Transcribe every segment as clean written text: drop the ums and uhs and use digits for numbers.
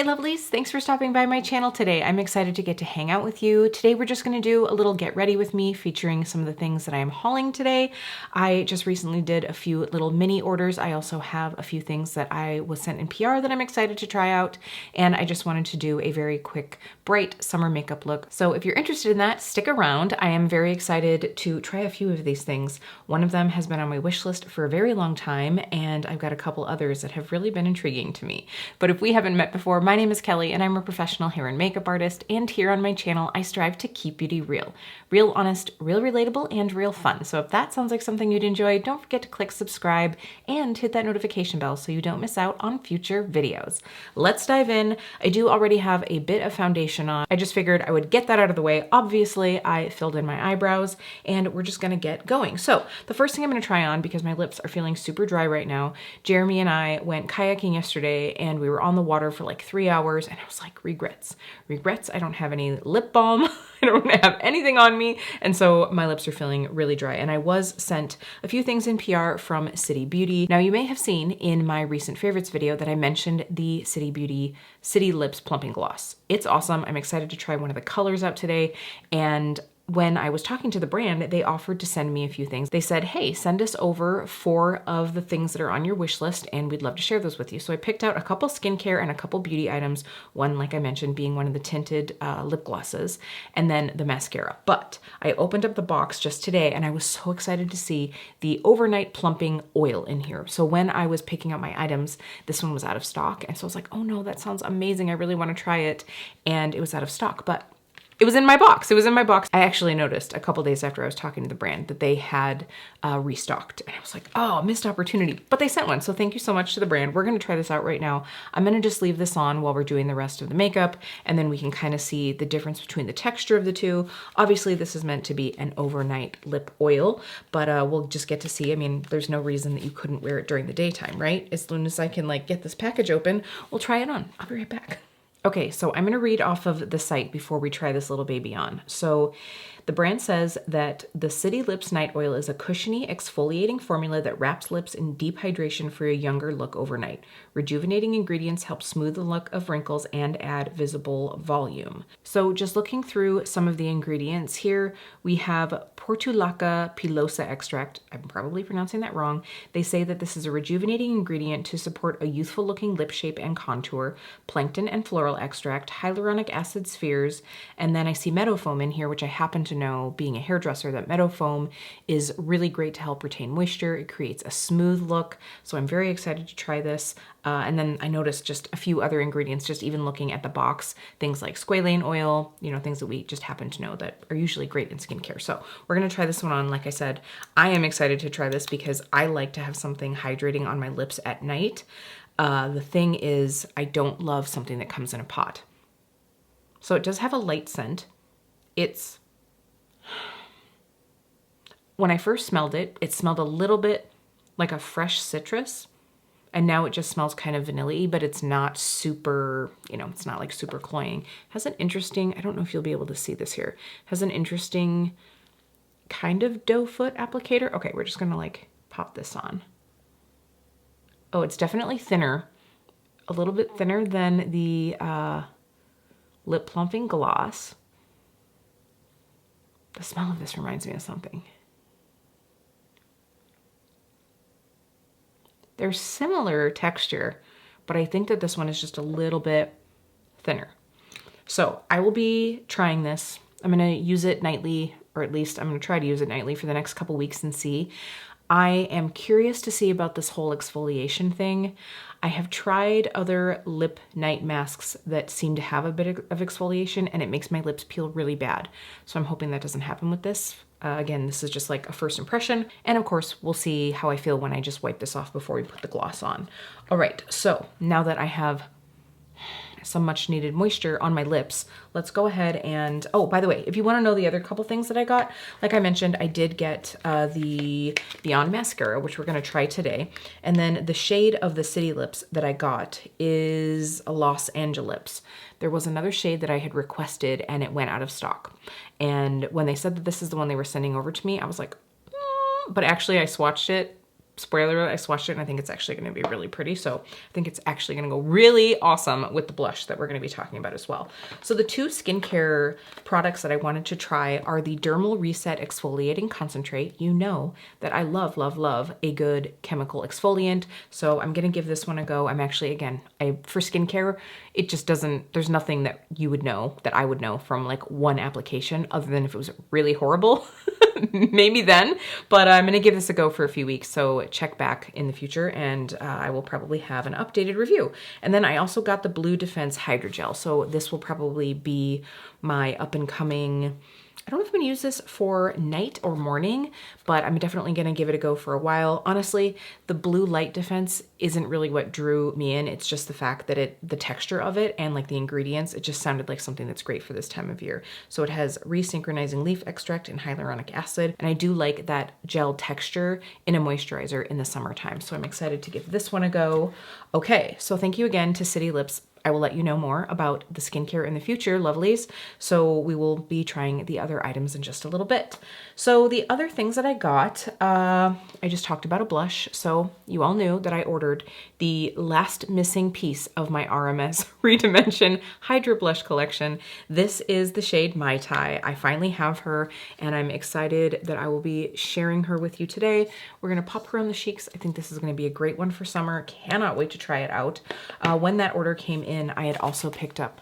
Hey lovelies, thanks for stopping by my channel today. I'm excited to get to hang out with you. Today we're just gonna do a little get ready with me featuring some of the things that I am hauling today. I just recently did a few little mini orders. I also have a few things that I was sent in PR that I'm excited to try out. And I just wanted to do a very quick, bright summer makeup look. So if you're interested in that, stick around. I am very excited to try a few of these things. One of them has been on my wish list for a very long time, and I've got a couple others that have really been intriguing to me. But if we haven't met before, my name is Kelly and I'm a professional hair and makeup artist, and here on my channel I strive to keep beauty real. Real honest, real relatable, and real fun. So if that sounds like something you'd enjoy, don't forget to click subscribe and hit that notification bell so you don't miss out on future videos. Let's dive in. I do already have a bit of foundation on. I just figured I would get that out of the way. Obviously, I filled in my eyebrows and we're just gonna get going. So the first thing I'm gonna try on, because my lips are feeling super dry right now, Jeremy and I went kayaking yesterday and we were on the water for like 3 hours, and I was like, regrets. I don't have any lip balm. I don't have anything on me. And so my lips are feeling really dry. And I was sent a few things in PR from City Beauty. Now you may have seen in my recent favorites video that I mentioned the City Beauty City Lips Plumping Gloss. It's awesome. I'm excited to try one of the colors out today. And when I was talking to the brand, they offered to send me a few things. They said, hey, send us over 4 of the things that are on your wish list and we'd love to share those with you. So I picked out a couple skincare and a couple beauty items. One, like I mentioned, being one of the tinted lip glosses, and then the mascara. But I opened up the box just today and I was so excited to see the overnight plumping oil in here. So when I was picking out my items, this one was out of stock. And so I was like, oh no, that sounds amazing. I really want to try it. And it was out of stock, but it was in my box. It was in my box. I actually noticed a couple days after I was talking to the brand that they had restocked. And I was like, oh, missed opportunity. But they sent one. So thank you so much to the brand. We're gonna try this out right now. I'm gonna just leave this on while we're doing the rest of the makeup, and then we can kind of see the difference between the texture of the two. Obviously, this is meant to be an overnight lip oil, but we'll just get to see. I mean, there's no reason that you couldn't wear it during the daytime, right? As soon as I can like get this package open, we'll try it on. I'll be right back. Okay, so I'm gonna read off of the site before we try this little baby on. So the brand says that the City Lips Night Oil is a cushiony, exfoliating formula that wraps lips in deep hydration for a younger look overnight. Rejuvenating ingredients help smooth the look of wrinkles and add visible volume. So just looking through some of the ingredients here, we have Portulaca pilosa extract. I'm probably pronouncing that wrong. They say that this is a rejuvenating ingredient to support a youthful looking lip shape and contour, plankton and floral extract, hyaluronic acid spheres, and then I see meadow foam in here, which I happen to know, being a hairdresser, that meadow foam is really great to help retain moisture. It creates a smooth look. So I'm very excited to try this. And then I noticed just a few other ingredients, just even looking at the box, things like squalane oil, you know, things that we just happen to know that are usually great in skincare. So we're gonna try this one on. Like I said, I am excited to try this because I like to have something hydrating on my lips at night. The thing is, I don't love something that comes in a pot. So it does have a light scent. When I first smelled it, it smelled a little bit like a fresh citrus. And now it just smells kind of vanilla-y, but it's not super, you know, it's not like super cloying. It has an interesting, I don't know if you'll be able to see this here, it has an interesting kind of doe foot applicator. Okay, we're just gonna like pop this on. Oh, it's definitely thinner, a little bit thinner than the lip plumping gloss. The smell of this reminds me of something. They're similar texture, but I think that this one is just a little bit thinner. So I will be trying this. I'm gonna use it nightly, or at least I'm gonna try to use it nightly for the next couple weeks and see. I am curious to see about this whole exfoliation thing. I have tried other lip night masks that seem to have a bit of exfoliation, and it makes my lips peel really bad. So I'm hoping that doesn't happen with this. Again, this is just like a first impression. And of course, we'll see how I feel when I just wipe this off before we put the gloss on. All right, so now that I have some much needed moisture on my lips, let's go ahead and, oh, by the way, if you want to know the other couple things that I got, like I mentioned, I did get the Beyond Mascara, which we're going to try today. And then the shade of the City Lips that I got is a Los Angeles. There was another shade that I had requested and it went out of stock. And when they said that this is the one they were sending over to me, I was like, but actually I swatched it spoiler alert, I swatched it and I think it's actually gonna be really pretty. So I think it's actually gonna go really awesome with the blush that we're gonna be talking about as well. So the two skincare products that I wanted to try are the Dermal Reset Exfoliating Concentrate. You know that I love, love, love a good chemical exfoliant. So I'm gonna give this one a go. I'm actually, again, for skincare, it just doesn't, there's nothing that you would know, that I would know from like one application, other than if it was really horrible, maybe then, but I'm gonna give this a go for a few weeks. So check back in the future and I will probably have an updated review. And then I also got the Blue Defense Hydrogel. So this will probably be my up and coming, I don't know if I'm gonna use this for night or morning, but I'm definitely gonna give it a go for a while. Honestly, the blue light defense isn't really what drew me in. It's just the fact that the texture of it and like the ingredients, it just sounded like something that's great for this time of year. So it has resynchronizing leaf extract and hyaluronic acid. And I do like that gel texture in a moisturizer in the summertime. So I'm excited to give this one a go. Okay, so thank you again to City Lips. I will let you know more about the skincare in the future, lovelies. So we will be trying the other items in just a little bit. So the other things that I got, I just talked about a blush. So you all knew that I ordered the last missing piece of my RMS Redimension Hydra Blush collection. This is the shade Mai Tai. I finally have her and I'm excited that I will be sharing her with you today. We're gonna pop her on the cheeks. I think this is gonna be a great one for summer. Cannot wait to try it out. When that order came in, I had also picked up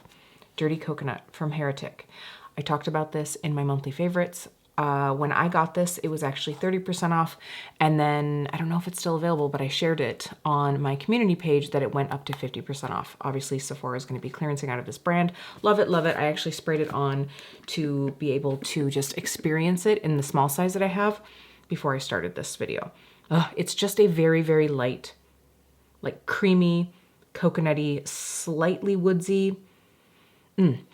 Dirty Coconut from Heretic. I talked about this in my monthly favorites. When I got this, it was actually 30% off. And then I don't know if it's still available, but I shared it on my community page that it went up to 50% off. Obviously, Sephora is going to be clearancing out of this brand. Love it, love it. I actually sprayed it on to be able to just experience it in the small size that I have before I started this video. It's just a very, very light, like creamy, coconutty, slightly woodsy.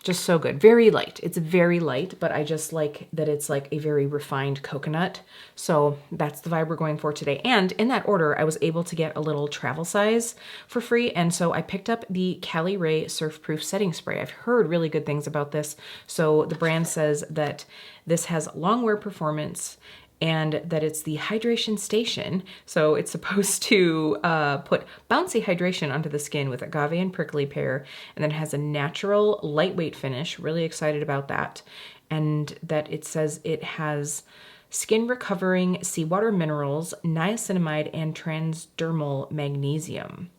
Just so good. Very light. It's very light, but I just like that it's like a very refined coconut. So that's the vibe we're going for today. And in that order, I was able to get a little travel size for free. And so I picked up the Caliray Surf Proof Setting Spray. I've heard really good things about this. So the brand says that this has long wear performance and that it's the hydration station. So it's supposed to put bouncy hydration onto the skin with agave and prickly pear, and then it has a natural lightweight finish. Really excited about that. And that it says it has skin recovering seawater minerals, niacinamide, and transdermal magnesium.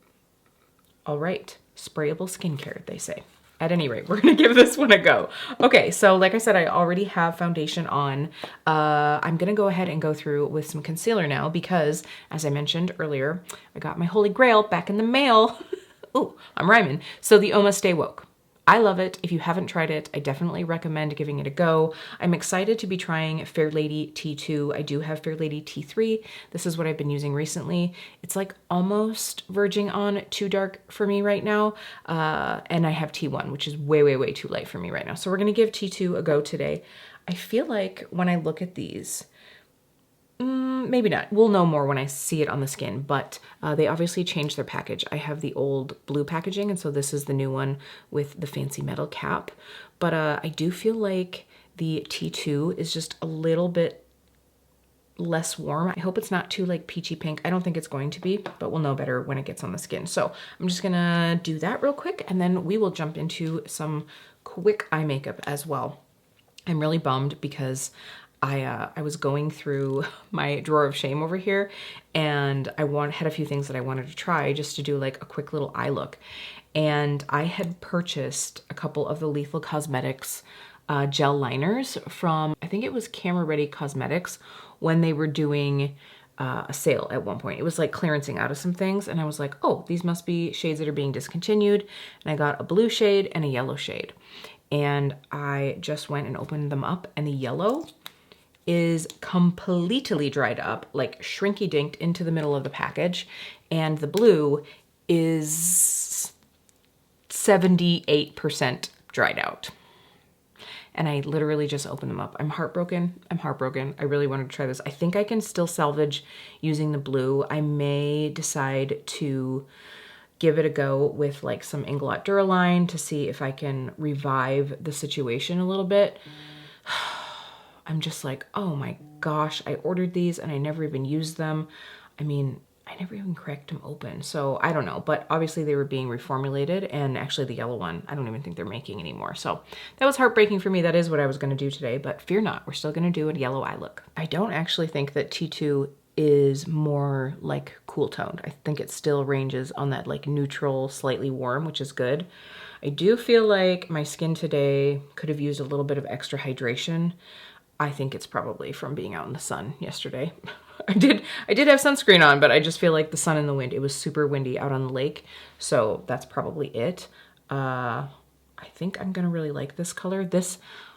All right, sprayable skincare, they say. At any rate, we're gonna give this one a go. Okay, so like I said, I already have foundation on. I'm gonna go ahead and go through with some concealer now because, as I mentioned earlier, I got my holy grail back in the mail. Ooh, I'm rhyming. So the Oma Stay Woke. I love it. If you haven't tried it, I definitely recommend giving it a go. I'm excited to be trying Fair Lady T2. I do have Fair Lady T3. This is what I've been using recently. It's like almost verging on too dark for me right now. And I have T1, which is way, way, way too light for me right now. So we're gonna give T2 a go today. I feel like when I look at these, maybe not. We'll know more when I see it on the skin, but they obviously changed their package. I have the old blue packaging, and so this is the new one with the fancy metal cap. But I do feel like the T2 is just a little bit less warm. I hope it's not too like peachy pink. I don't think it's going to be, but we'll know better when it gets on the skin. So I'm just gonna do that real quick, and then we will jump into some quick eye makeup as well. I'm really bummed because I was going through my drawer of shame over here, and I had a few things that I wanted to try just to do like a quick little eye look. And I had purchased a couple of the Lethal Cosmetics gel liners from, I think it was Camera Ready Cosmetics, when they were doing a sale at one point. It was like clearancing out of some things, and I was like, oh, these must be shades that are being discontinued. And I got a blue shade and a yellow shade. And I just went and opened them up, and the yellow is completely dried up, like shrinky dinked into the middle of the package. And the blue is 78% dried out. And I literally just opened them up. I'm heartbroken. I'm heartbroken. I really wanted to try this. I think I can still salvage using the blue. I may decide to give it a go with like some Inglot Duraline to see if I can revive the situation a little bit. I'm just like, oh my gosh, I ordered these and I never even used them. I mean, I never even cracked them open, so I don't know. But obviously they were being reformulated, and actually the yellow one, I don't even think they're making anymore. So that was heartbreaking for me. That is what I was gonna do today, but fear not, we're still gonna do a yellow eye look. I don't actually think that T2 is more like cool toned. I think it still ranges on that like neutral, slightly warm, which is good. I do feel like my skin today could have used a little bit of extra hydration. I think it's probably from being out in the sun yesterday. I did have sunscreen on, but I just feel like the sun and the wind, it was super windy out on the lake. So that's probably it. I think I'm gonna really like this color.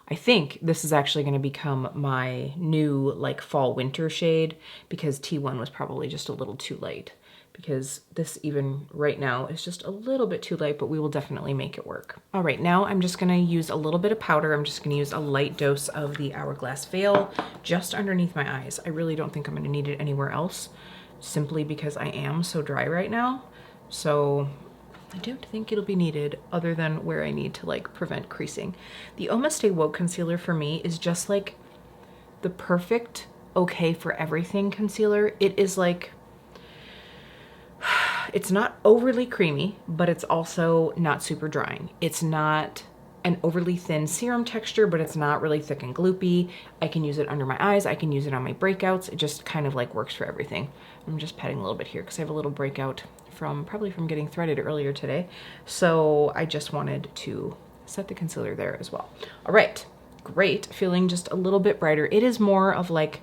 I think this is actually gonna become my new like fall winter shade, because T1 was probably just a little too light. Because this even right now is just a little bit too light, but we will definitely make it work. All right, now I'm just gonna use a little bit of powder. I'm just gonna use a light dose of the Hourglass Veil just underneath my eyes. I really don't think I'm gonna need it anywhere else, simply because I am so dry right now. So I don't think it'll be needed other than where I need to like prevent creasing. The Oma Stay Woke concealer for me is just like the perfect okay for everything concealer. It is like, it's not overly creamy, but it's also not super drying. It's not an overly thin serum texture, but it's not really thick and gloopy. I can use it under my eyes. I can use it on my breakouts. It just kind of like works for everything. I'm just patting a little bit here because I have a little breakout probably from getting threaded earlier today. So I just wanted to set the concealer there as well. All right, great. Feeling just a little bit brighter. It is more of like,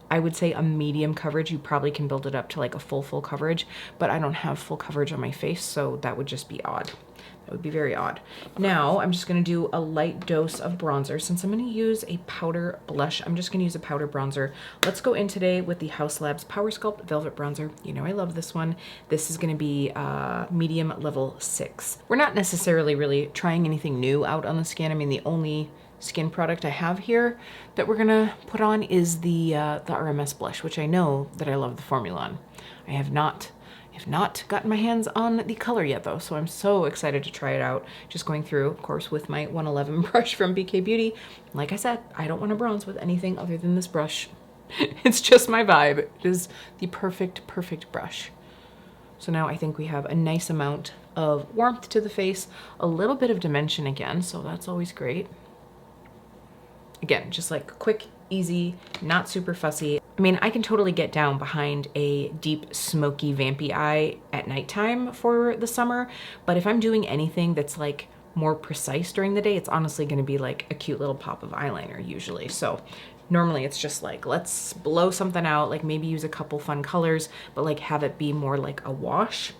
I would say a medium coverage. You probably can build it up to like a full coverage, but I don't have full coverage on my face, so that would just be odd. That would be very odd. Now I'm just gonna do a light dose of bronzer. Since I'm gonna use a powder blush, I'm just gonna use a powder bronzer. Let's go in today with the Haus Labs Power Sculpt Velvet Bronzer. You know I love this one. This is gonna be medium level 6. We're not necessarily really trying anything new out on the skin. I mean, the only skin product I have here that we're gonna put on is the RMS blush, which I know that I love the formula on. I have not gotten my hands on the color yet though, so I'm so excited to try it out. Just going through, of course, with my 111 brush from BK Beauty. Like I said, I don't want to bronze with anything other than this brush. It's just my vibe. It is the perfect brush. So now I think we have a nice amount of warmth to the face, a little bit of dimension again, so that's always great. Again, just like quick, easy, not super fussy. I mean, I can totally get down behind a deep, smoky, vampy eye at nighttime for the summer, but if I'm doing anything that's like more precise during the day, it's honestly gonna be like a cute little pop of eyeliner usually. So normally it's just like, let's blow something out, like maybe use a couple fun colors, but like have it be more like a wash.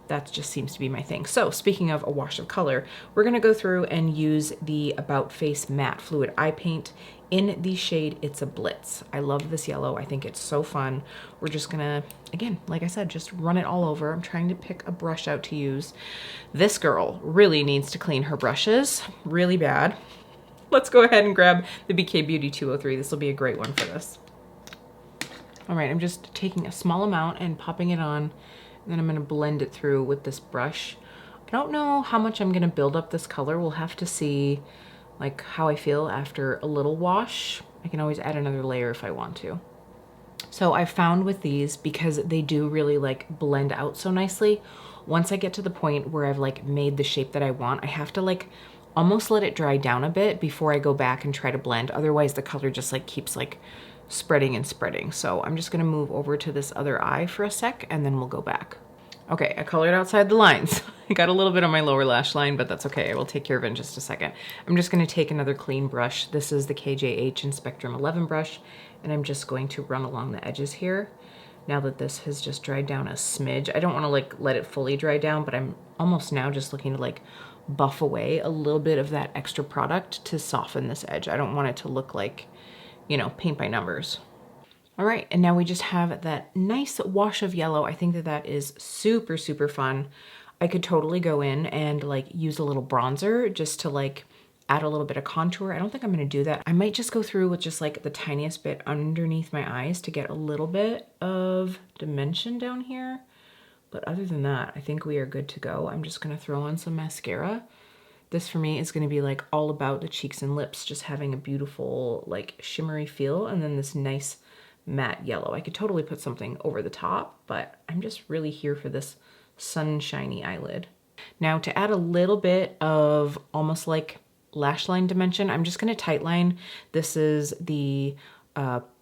That just seems to be my thing. So speaking of a wash of color, we're gonna go through and use the About Face Matte Fluid Eye Paint in the shade It's a Blitz. I love this yellow. I think it's so fun. We're just gonna, again, like I said, just run it all over. I'm trying to pick a brush out to use. This girl really needs to clean her brushes really bad. Let's go ahead and grab the BK Beauty 203. This will be a great one for this. All right, I'm just taking a small amount and popping it on. And then I'm gonna blend it through with this brush. I don't know how much I'm gonna build up this color. We'll have to see like how I feel after a little wash. I can always add another layer if I want to. So I found with these, because they do really like blend out so nicely, once I get to the point where I've like made the shape that I want, I have to like almost let it dry down a bit before I go back and try to blend. Otherwise the color just like keeps like spreading and spreading. So I'm just gonna move over to this other eye for a sec and then we'll go back. Okay, I colored outside the lines. I got a little bit on my lower lash line, but that's okay. I will take care of it in just a second. I'm just gonna take another clean brush. This is the KJH in Spectrum 11 brush, and I'm just going to run along the edges here. Now that this has just dried down a smidge, I don't wanna like let it fully dry down, but I'm almost now just looking to like buff away a little bit of that extra product to soften this edge. I don't want it to look like, you know, paint by numbers. All right, and now we just have that nice wash of yellow. I think that that is super fun. I could totally go in and like use a little bronzer just to like add a little bit of contour. I don't think I'm gonna do that. I might just go through with just like the tiniest bit underneath my eyes to get a little bit of dimension down here. But other than that, I think we are good to go. I'm just gonna throw on some mascara. This for me is gonna be like all about the cheeks and lips, just having a beautiful like shimmery feel, and then this nice matte yellow. I could totally put something over the top, but I'm just really here for this sunshiny eyelid. Now to add a little bit of almost like lash line dimension, I'm just gonna tightline. This is the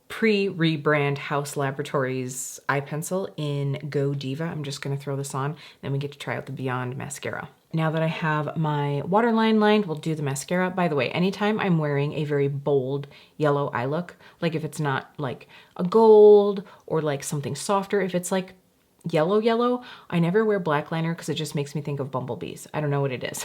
pre-rebrand Haus Laboratories eye pencil in Go Diva. I'm just gonna throw this on, then we get to try out the Beyond mascara. Now that I have my waterline lined, we'll do the mascara. By the way, anytime I'm wearing a very bold yellow eye look, like if it's not like a gold or like something softer, if it's like yellow, I never wear black liner because it just makes me think of bumblebees. I don't know what it is.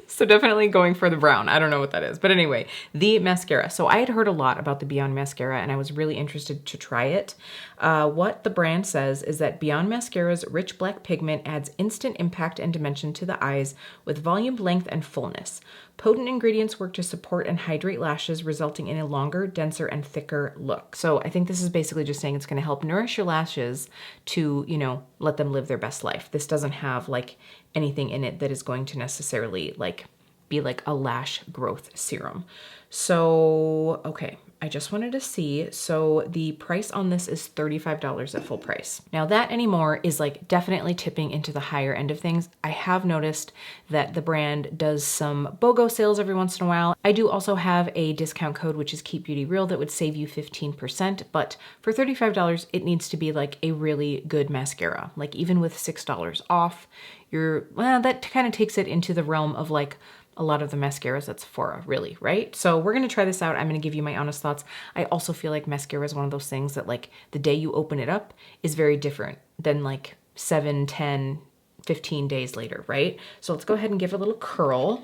So definitely going for the brown. I don't know what that is. But anyway, the mascara. So I had heard a lot about the Beyond mascara and I was really interested to try it. What the brand says is that Beyond Mascara's rich black pigment adds instant impact and dimension to the eyes with volume, length, and fullness. Potent ingredients work to support and hydrate lashes, resulting in a longer, denser, and thicker look. So I think this is basically just saying it's going to help nourish your lashes to, you know, let them live their best life. This doesn't have like anything in it that is going to necessarily like be like a lash growth serum. So, okay, I just wanted to see. So the price on this is $35 at full price. Now that anymore is like definitely tipping into the higher end of things. I have noticed that the brand does some BOGO sales every once in a while. I do also have a discount code, which is Keep Beauty Real, that would save you 15%, but for $35, it needs to be like a really good mascara. Like even with $6 off, well, that kind of takes it into the realm of like a lot of the mascaras at Sephora, really, right? So we're gonna try this out. I'm gonna give you my honest thoughts. I also feel like mascara is one of those things that like the day you open it up is very different than like 7, 10, 15 days later, right? So let's go ahead and give it a little curl.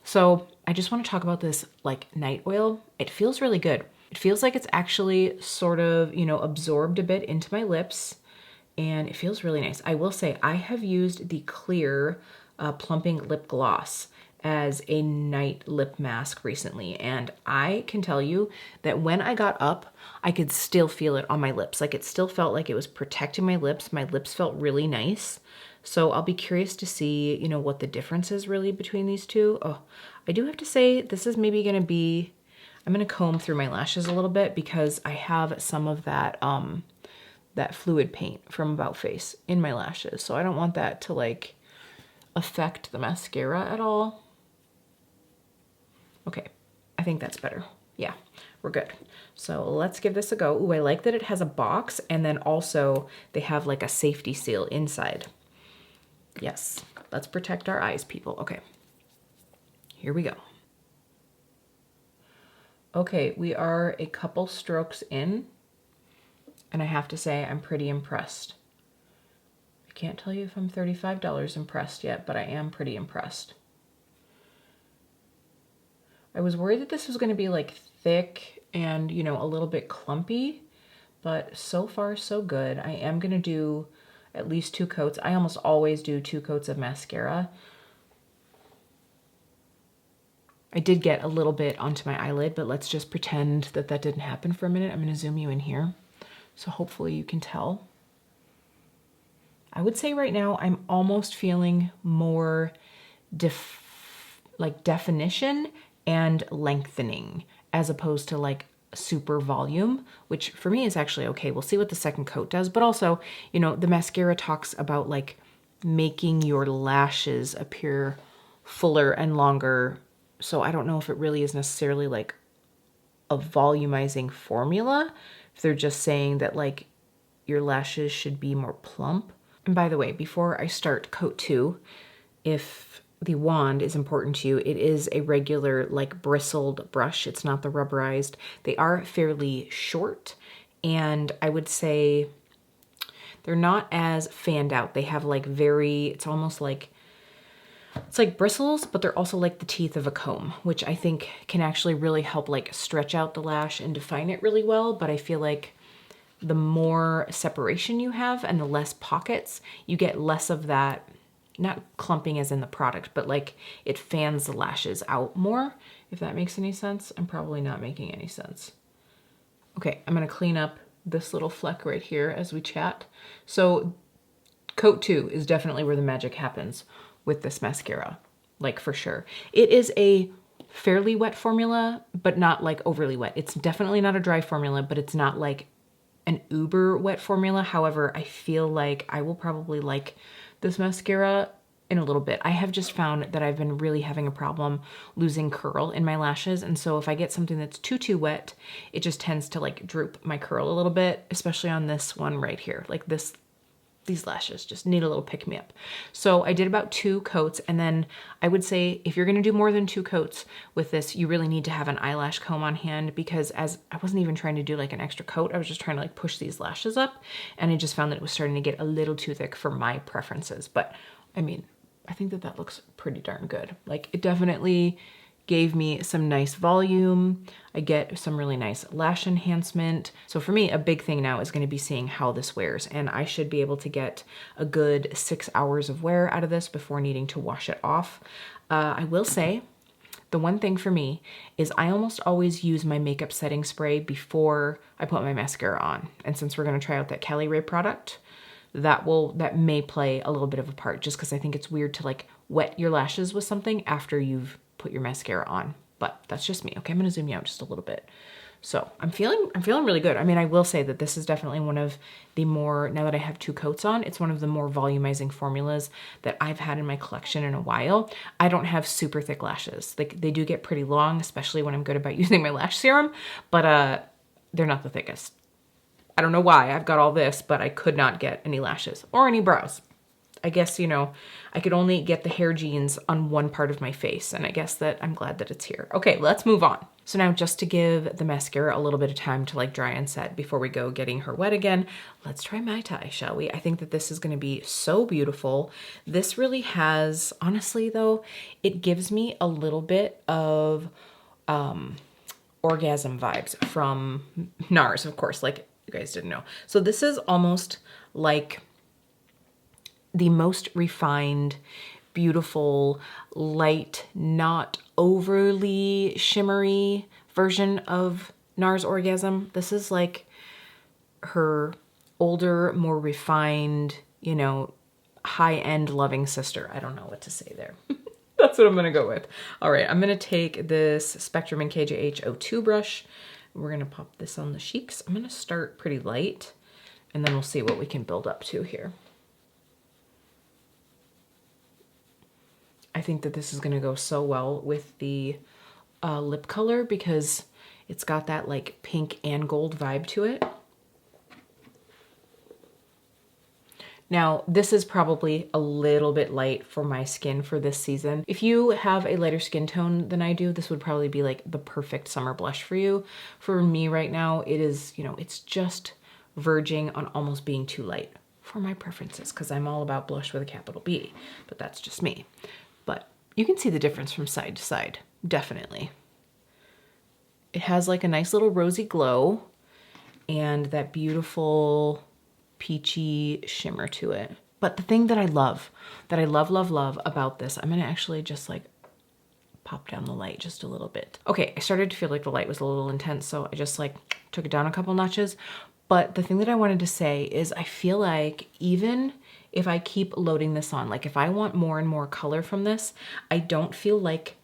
So I just wanna talk about this like night oil. It feels really good. It feels like it's actually sort of, you know, absorbed a bit into my lips and it feels really nice. I will say I have used the clear plumping lip gloss as a night lip mask recently. And I can tell you that when I got up, I could still feel it on my lips. Like it still felt like it was protecting my lips. My lips felt really nice. So I'll be curious to see, you know, what the difference is really between these two. Oh, I do have to say this is maybe gonna be, I'm gonna comb through my lashes a little bit because I have some of that, that fluid paint from About Face in my lashes. So I don't want that to like affect the mascara at all. Okay, I think that's better. Yeah, we're good. So let's give this a go. Ooh, I like that it has a box and then also they have like a safety seal inside. Yes, let's protect our eyes, people. Okay, here we go. Okay, we are a couple strokes in and I have to say I'm pretty impressed. I can't tell you if I'm $35 impressed yet, but I am pretty impressed. I was worried that this was going to be like thick and, you know, a little bit clumpy, but so far so good. I am going to do at least 2 coats. I almost always do 2 coats of mascara. I did get a little bit onto my eyelid, but let's just pretend that that didn't happen for a minute. I'm going to zoom you in here. So hopefully you can tell. I would say right now I'm almost feeling more definition and lengthening as opposed to like super volume, which for me is actually okay. We'll see what the second coat does, but also, you know, the mascara talks about like making your lashes appear fuller and longer. So I don't know if it really is necessarily like a volumizing formula, if they're just saying that like your lashes should be more plump. And by the way, before I start coat 2, if the wand is important to you, it is a regular like bristled brush. It's not the rubberized. They are fairly short and I would say they're not as fanned out. They have like it's almost like, it's like bristles, but they're also like the teeth of a comb, which I think can actually really help like stretch out the lash and define it really well. But I feel like the more separation you have and the less pockets, you get less of that, not clumping as in the product, but like it fans the lashes out more, if that makes any sense. I'm probably not making any sense. Okay, I'm gonna clean up this little fleck right here as we chat. So coat 2 is definitely where the magic happens with this mascara, like for sure. It is a fairly wet formula, but not like overly wet. It's definitely not a dry formula, but it's not like an uber wet formula. However, I feel like I will probably like this mascara in a little bit. I have just found that I've been really having a problem losing curl in my lashes. And so if I get something that's too wet, it just tends to like droop my curl a little bit, especially on this one right here. Like these lashes just need a little pick me up. So I did about 2 coats, and then I would say if you're gonna do more than 2 coats with this, you really need to have an eyelash comb on hand, because as I wasn't even trying to do like an extra coat, I was just trying to like push these lashes up, and I just found that it was starting to get a little too thick for my preferences. But I mean, I think that that looks pretty darn good. Like, it definitely gave me some nice volume. I get some really nice lash enhancement. So for me, a big thing now is going to be seeing how this wears, and I should be able to get a good 6 hours of wear out of this before needing to wash it off. I will say, the one thing for me is I almost always use my makeup setting spray before I put my mascara on. And since we're going to try out that Caliray product, that may play a little bit of a part, just because I think it's weird to like wet your lashes with something after you've put your mascara on. But that's just me. Okay, I'm gonna zoom you out just a little bit. So I'm feeling really good. I mean, I will say that this is definitely one of the more, now that I have 2 coats on, it's one of the more volumizing formulas that I've had in my collection in a while. I don't have super thick lashes. Like, they do get pretty long, especially when I'm good about using my lash serum, but they're not the thickest. I don't know why. I've got all this, but I could not get any lashes or any brows. I guess, you know, I could only get the hair genes on one part of my face, and I guess that I'm glad that it's here. Okay, let's move on. So now, just to give the mascara a little bit of time to like dry and set before we go getting her wet again, let's try Mai Tai, shall we? I think that this is going to be so beautiful. This really has, honestly though, it gives me a little bit of orgasm vibes from NARS, of course, like you guys didn't know. So this is almost like the most refined, beautiful, light, not overly shimmery version of NARS Orgasm. This is like her older, more refined, you know, high-end loving sister. I don't know what to say there. That's what I'm gonna go with. All right, I'm gonna take this Spectrum and KJH O2 brush. We're gonna pop this on the cheeks. I'm gonna start pretty light, and then we'll see what we can build up to here. I think that this is gonna go so well with the lip color, because it's got that like pink and gold vibe to it. Now, this is probably a little bit light for my skin for this season. If you have a lighter skin tone than I do, this would probably be like the perfect summer blush for you. For me right now, it is, you know, it's just verging on almost being too light for my preferences, because I'm all about blush with a capital B, but that's just me. But you can see the difference from side to side, definitely. It has like a nice little rosy glow and that beautiful peachy shimmer to it. But the thing that I love about this, I'm gonna actually just like pop down the light just a little bit. Okay, I started to feel like the light was a little intense, so I just like took it down a couple notches. But the thing that I wanted to say is I feel like even if I keep loading this on, like if I want more and more color from this, I don't feel like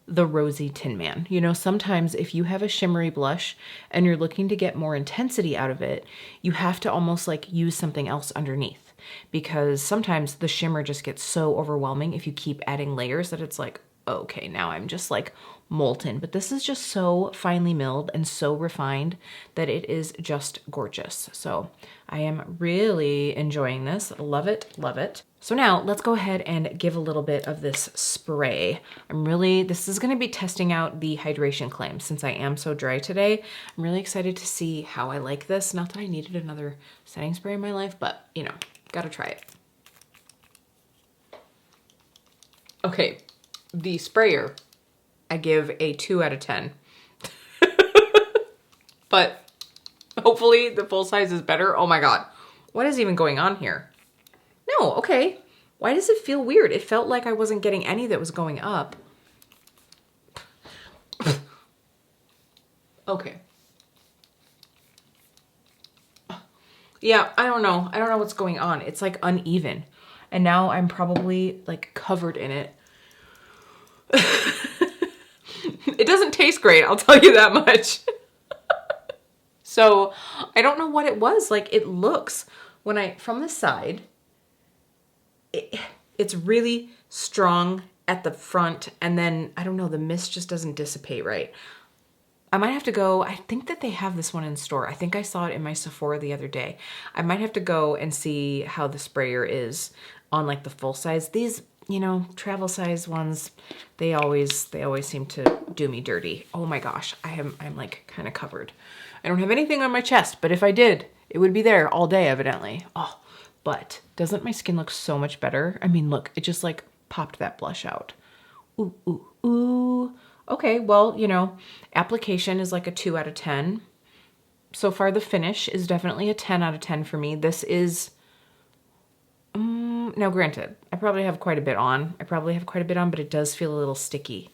the rosy Tin Man. You know, sometimes if you have a shimmery blush and you're looking to get more intensity out of it, you have to almost like use something else underneath, because sometimes the shimmer just gets so overwhelming if you keep adding layers that it's like, okay, now I'm just like molten. But this is just so finely milled and so refined that it is just gorgeous. So I am really enjoying this. Love it, love it. So now let's go ahead and give a little bit of this spray. This is gonna be testing out the hydration claim since I am so dry today. I'm really excited to see how I like this. Not that I needed another setting spray in my life, but you know, gotta try it. Okay, the sprayer, I give a 2 out of 10. But hopefully the full size is better. Oh my God, what is even going on here? No, okay. Why does it feel weird? It felt like I wasn't getting any that was going up. Okay. Yeah, I don't know. I don't know what's going on. It's like uneven. And now I'm probably like covered in it. It doesn't taste great, I'll tell you that much. So I don't know what it was. Like it looks, from the side, it's really strong at the front, and then, I don't know, the mist just doesn't dissipate right. I might have to go, I think that they have this one in store. I think I saw it in my Sephora the other day. I might have to go and see how the sprayer is on like the full size. These, you know, travel size ones, they always seem to do me dirty. Oh my gosh, I'm like kind of covered. I don't have anything on my chest, but if I did, it would be there all day evidently. Oh, but doesn't my skin look so much better? I mean, look, it just like popped that blush out. Ooh, ooh, ooh. Okay, well, you know, application is like a 2 out of 10. So far, the finish is definitely a 10 out of 10 for me. This is, now granted, I probably have quite a bit on. But it does feel a little sticky.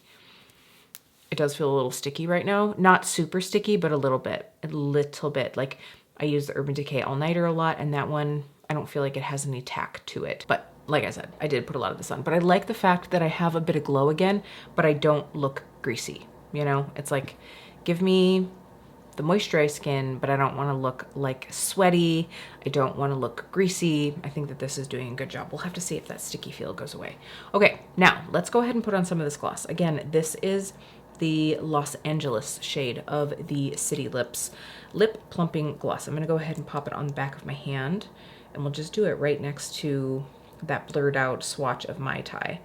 It does feel a little sticky right now. Not super sticky, but a little bit. Like, I use the Urban Decay All Nighter a lot, and that one, I don't feel like it has any tack to it. But like I said, I did put a lot of this on, but I like the fact that I have a bit of glow again, but I don't look greasy. You know, it's like, give me the moisturized skin, but I don't want to look like sweaty. I don't want to look greasy. I think that this is doing a good job. We'll have to see if that sticky feel goes away. Okay, now let's go ahead and put on some of this gloss. Again, this is the Los Angeles shade of the City Lips Lip Plumping Gloss. I'm gonna go ahead and pop it on the back of my hand, and we'll just do it right next to that blurred out swatch of Mai Tai.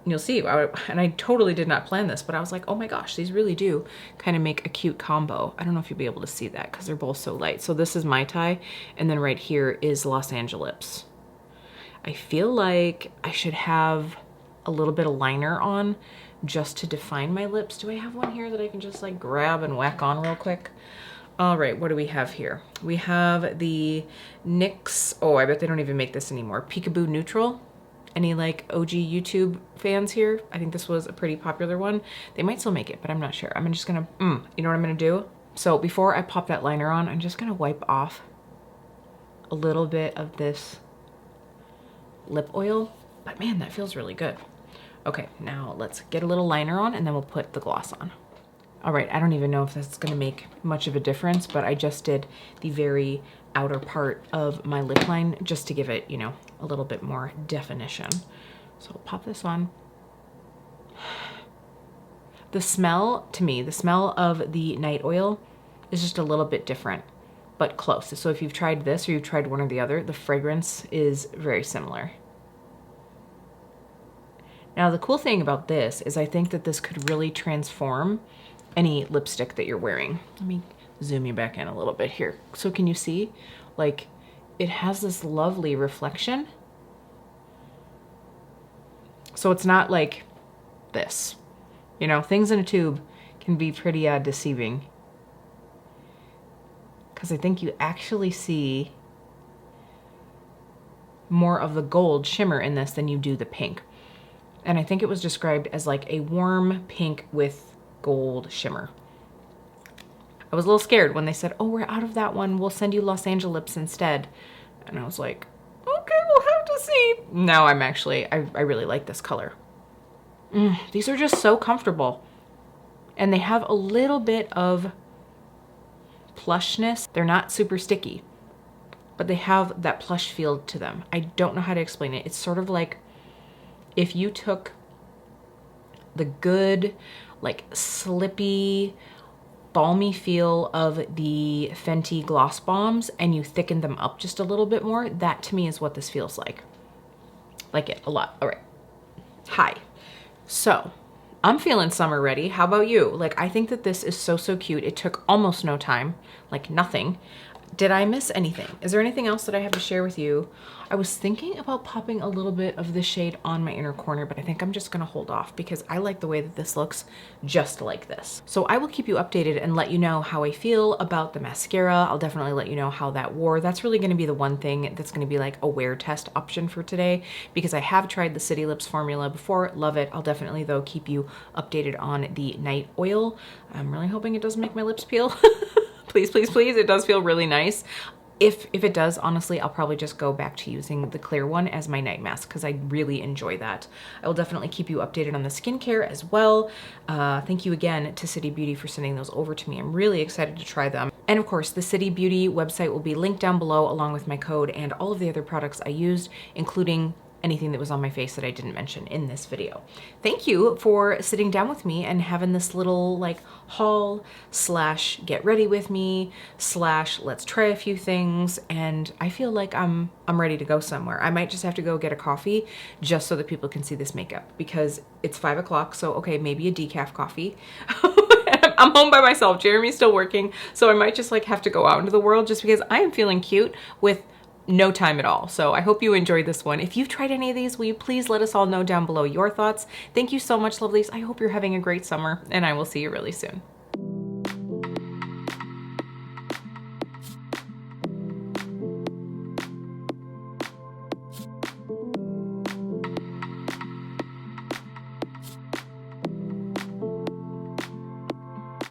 And you'll see, and I totally did not plan this, but I was like, oh my gosh, these really do kind of make a cute combo. I don't know if you'll be able to see that because they're both so light. So this is Mai Tai, and then right here is Los Angeles. I feel like I should have a little bit of liner on just to define my lips. Do I have one here that I can just like grab and whack on real quick? All right, what do we have here? We have the NYX, oh, I bet they don't even make this anymore, Peekaboo Neutral. Any like OG YouTube fans here? I think this was a pretty popular one. They might still make it, but I'm not sure. I'm just gonna, you know what I'm gonna do? So before I pop that liner on, I'm just gonna wipe off a little bit of this lip oil, but man, that feels really good. Okay, now let's get a little liner on and then we'll put the gloss on. All right, I don't even know if that's gonna make much of a difference, but I just did the very outer part of my lip line just to give it, you know, a little bit more definition. So I'll pop this on. The smell, to me, the smell of the night oil is just a little bit different, but close. So if you've tried this or you've tried one or the other, the fragrance is very similar. Now, the cool thing about this is I think that this could really transform any lipstick that you're wearing. Let me zoom you back in a little bit here. So can you see? Like, it has this lovely reflection. So it's not like this. You know, things in a tube can be pretty deceiving. Because I think you actually see more of the gold shimmer in this than you do the pink. And I think it was described as like a warm pink with gold shimmer. I was a little scared when they said, oh, we're out of that one, we'll send you Los Angeles instead. And I was like, okay, we'll have to see. Now I'm actually, I really like this color. These are just so comfortable. And they have a little bit of plushness. They're not super sticky, but they have that plush feel to them. I don't know how to explain it. It's sort of like if you took the good, like slippy, balmy feel of the Fenty Gloss Bombs and you thicken them up just a little bit more, that to me is what this feels like. Like it a lot. All right. Hi. So I'm feeling summer ready. How about you? Like, I think that this is so, so cute. It took almost no time, like nothing. Did I miss anything? Is there anything else that I have to share with you? I was thinking about popping a little bit of this shade on my inner corner, but I think I'm just gonna hold off because I like the way that this looks just like this. So I will keep you updated and let you know how I feel about the mascara. I'll definitely let you know how that wore. That's really gonna be the one thing that's gonna be like a wear test option for today because I have tried the City Lips formula before, love it. I'll definitely though keep you updated on the night oil. I'm really hoping it doesn't make my lips peel. Please, please, please. It does feel really nice. If it does, honestly, I'll probably just go back to using the clear one as my night mask because I really enjoy that. I will definitely keep you updated on the skincare as well. Thank you again to City Beauty for sending those over to me. I'm really excited to try them. And of course, the City Beauty website will be linked down below along with my code and all of the other products I used, including anything that was on my face that I didn't mention in this video. Thank you for sitting down with me and having this little like haul slash get ready with me slash let's try a few things. And I feel like I'm ready to go somewhere. I might just have to go get a coffee just so that people can see this makeup because it's 5 o'clock. So okay, maybe a decaf coffee. I'm home by myself. Jeremy's still working. So I might just like have to go out into the world just because I am feeling cute with no time at all. So I hope you enjoyed this one. If you've tried any of these, will you please let us all know down below your thoughts? Thank you so much, lovelies. I hope you're having a great summer and I will see you really soon.